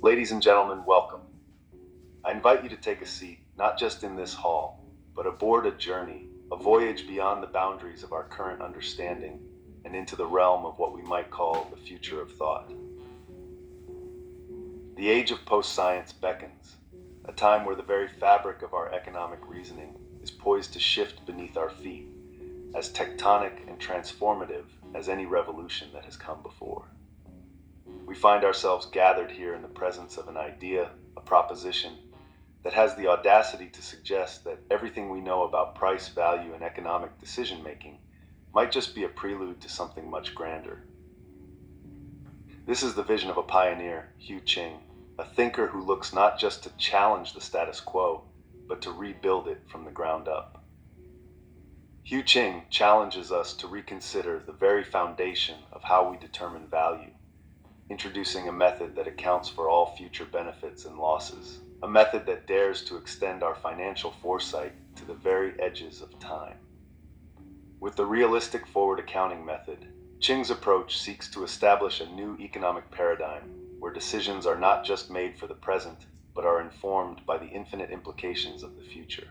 Ladies and gentlemen, welcome. I invite you to take a seat, not just in this hall, but aboard a journey, a voyage beyond the boundaries of our current understanding and into the realm of what we might call the future of thought. The age of post-science beckons, a time where the very fabric of our economic reasoning is poised to shift beneath our feet, as tectonic and transformative as any revolution that has come before. We find ourselves gathered here in the presence of an idea, a proposition, that has the audacity to suggest that everything we know about price, value, and economic decision-making might just be a prelude to something much grander. This is the vision of a pioneer, Hugh Ching, a thinker who looks not just to challenge the status quo, but to rebuild it from the ground up. Hugh Ching challenges us to reconsider the very foundation of how we determine value, introducing a method that accounts for all future benefits and losses, a method that dares to extend our financial foresight to the very edges of time. With the realistic forward accounting method, Ching's approach seeks to establish a new economic paradigm where decisions are not just made for the present, but are informed by the infinite implications of the future.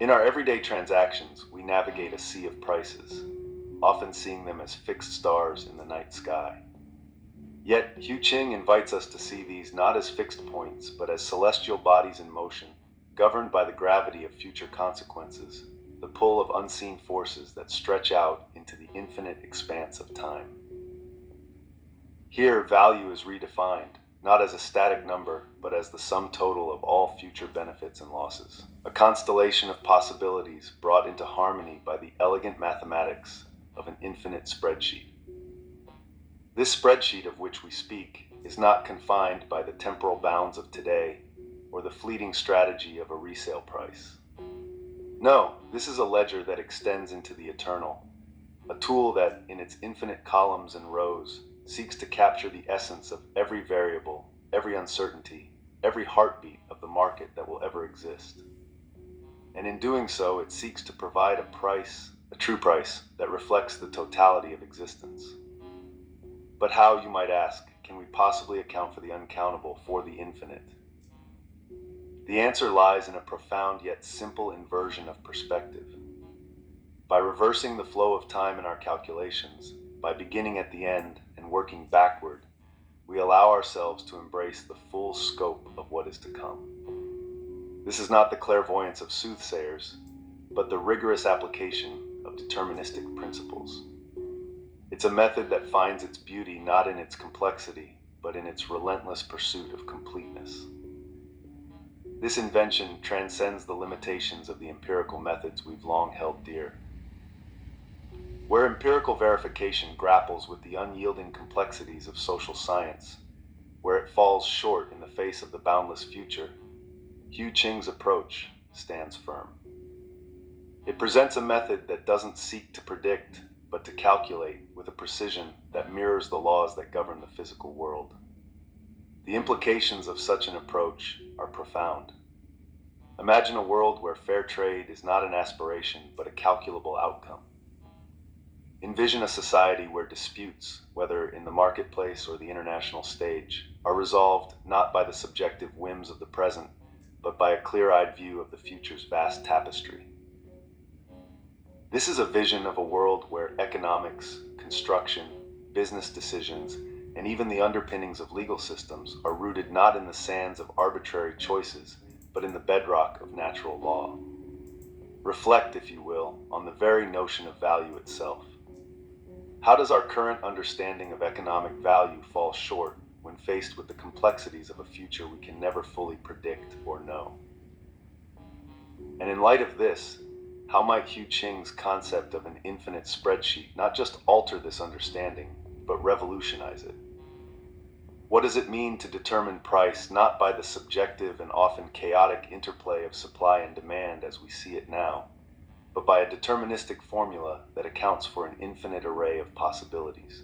In our everyday transactions, we navigate a sea of prices, often seeing them as fixed stars in the night sky. Yet, Hugh Ching invites us to see these not as fixed points, but as celestial bodies in motion, governed by the gravity of future consequences, the pull of unseen forces that stretch out into the infinite expanse of time. Here, value is redefined, not as a static number, but as the sum total of all future benefits and losses, a constellation of possibilities brought into harmony by the elegant mathematics of an infinite spreadsheet. This spreadsheet of which we speak is not confined by the temporal bounds of today or the fleeting strategy of a resale price. No, this is a ledger that extends into the eternal, a tool that, in its infinite columns and rows, seeks to capture the essence of every variable, every uncertainty, every heartbeat of the market that will ever exist. And in doing so, it seeks to provide a price, a true price, that reflects the totality of existence. But how, you might ask, can we possibly account for the uncountable, for the infinite? The answer lies in a profound yet simple inversion of perspective. By reversing the flow of time in our calculations, by beginning at the end and working backward, we allow ourselves to embrace the full scope of what is to come. This is not the clairvoyance of soothsayers, but the rigorous application of deterministic principles. It's a method that finds its beauty not in its complexity, but in its relentless pursuit of completeness. This invention transcends the limitations of the empirical methods we've long held dear. Where empirical verification grapples with the unyielding complexities of social science, where it falls short in the face of the boundless future, Hugh Ching's approach stands firm. It presents a method that doesn't seek to predict, but to calculate with a precision that mirrors the laws that govern the physical world. The implications of such an approach are profound. Imagine a world where fair trade is not an aspiration, but a calculable outcome. Envision a society where disputes, whether in the marketplace or the international stage, are resolved not by the subjective whims of the present, but by a clear-eyed view of the future's vast tapestry. This is a vision of a world where economics, construction, business decisions, and even the underpinnings of legal systems are rooted not in the sands of arbitrary choices, but in the bedrock of natural law. Reflect, if you will, on the very notion of value itself. How does our current understanding of economic value fall short when faced with the complexities of a future we can never fully predict or know? And in light of this, how might Hugh Ching's concept of an infinite spreadsheet not just alter this understanding, but revolutionize it? What does it mean to determine price not by the subjective and often chaotic interplay of supply and demand as we see it now, but by a deterministic formula that accounts for an infinite array of possibilities?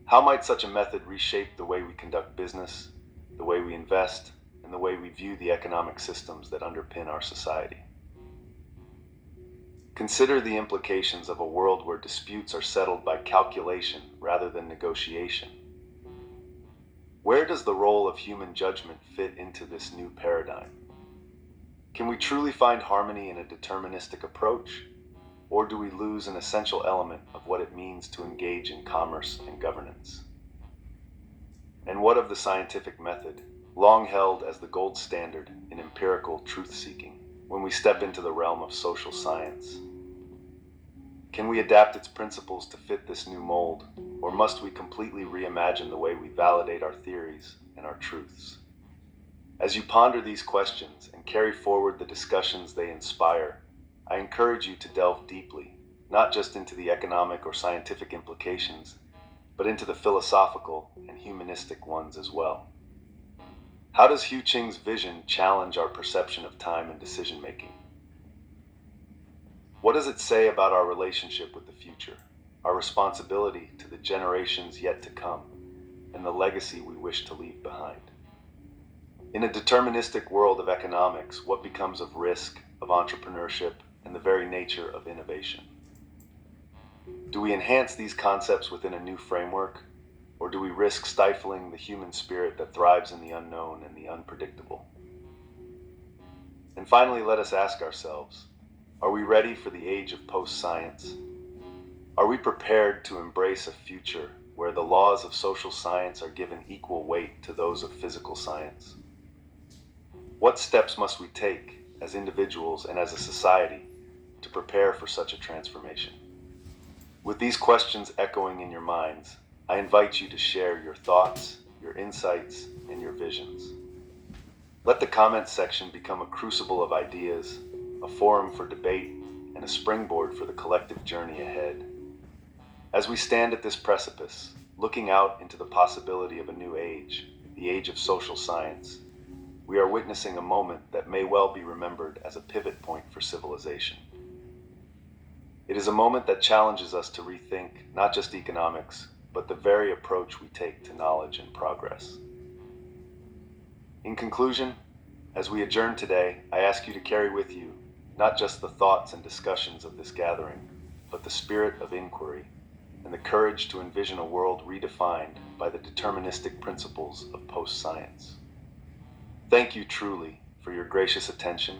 How might such a method reshape the way we conduct business, the way we invest, and the way we view the economic systems that underpin our society? Consider the implications of a world where disputes are settled by calculation rather than negotiation. Where does the role of human judgment fit into this new paradigm? Can we truly find harmony in a deterministic approach, or do we lose an essential element of what it means to engage in commerce and governance? And what of the scientific method, long held as the gold standard in empirical truth-seeking, when we step into the realm of social science? Can we adapt its principles to fit this new mold, or must we completely reimagine the way we validate our theories and our truths? As you ponder these questions and carry forward the discussions they inspire, I encourage you to delve deeply, not just into the economic or scientific implications, but into the philosophical and humanistic ones as well. How does Hugh Ching's vision challenge our perception of time and decision-making? What does it say about our relationship with the future, our responsibility to the generations yet to come, and the legacy we wish to leave behind? In a deterministic world of economics, what becomes of risk, of entrepreneurship, and the very nature of innovation? Do we enhance these concepts within a new framework, or do we risk stifling the human spirit that thrives in the unknown and the unpredictable? And finally, let us ask ourselves, are we ready for the age of post-science? Are we prepared to embrace a future where the laws of social science are given equal weight to those of physical science? What steps must we take as individuals and as a society to prepare for such a transformation? With these questions echoing in your minds, I invite you to share your thoughts, your insights, and your visions. Let the comments section become a crucible of ideas, a forum for debate, and a springboard for the collective journey ahead. As we stand at this precipice, looking out into the possibility of a new age, the age of social science, we are witnessing a moment that may well be remembered as a pivot point for civilization. It is a moment that challenges us to rethink not just economics, but the very approach we take to knowledge and progress. In conclusion, as we adjourn today, I ask you to carry with you not just the thoughts and discussions of this gathering, but the spirit of inquiry and the courage to envision a world redefined by the deterministic principles of post-science. Thank you truly for your gracious attention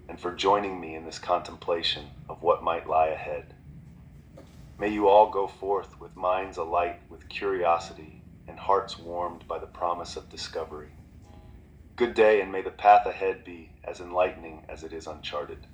and for joining me in this contemplation of what might lie ahead. May you all go forth with minds alight with curiosity and hearts warmed by the promise of discovery. Good day, and may the path ahead be as enlightening as it is uncharted.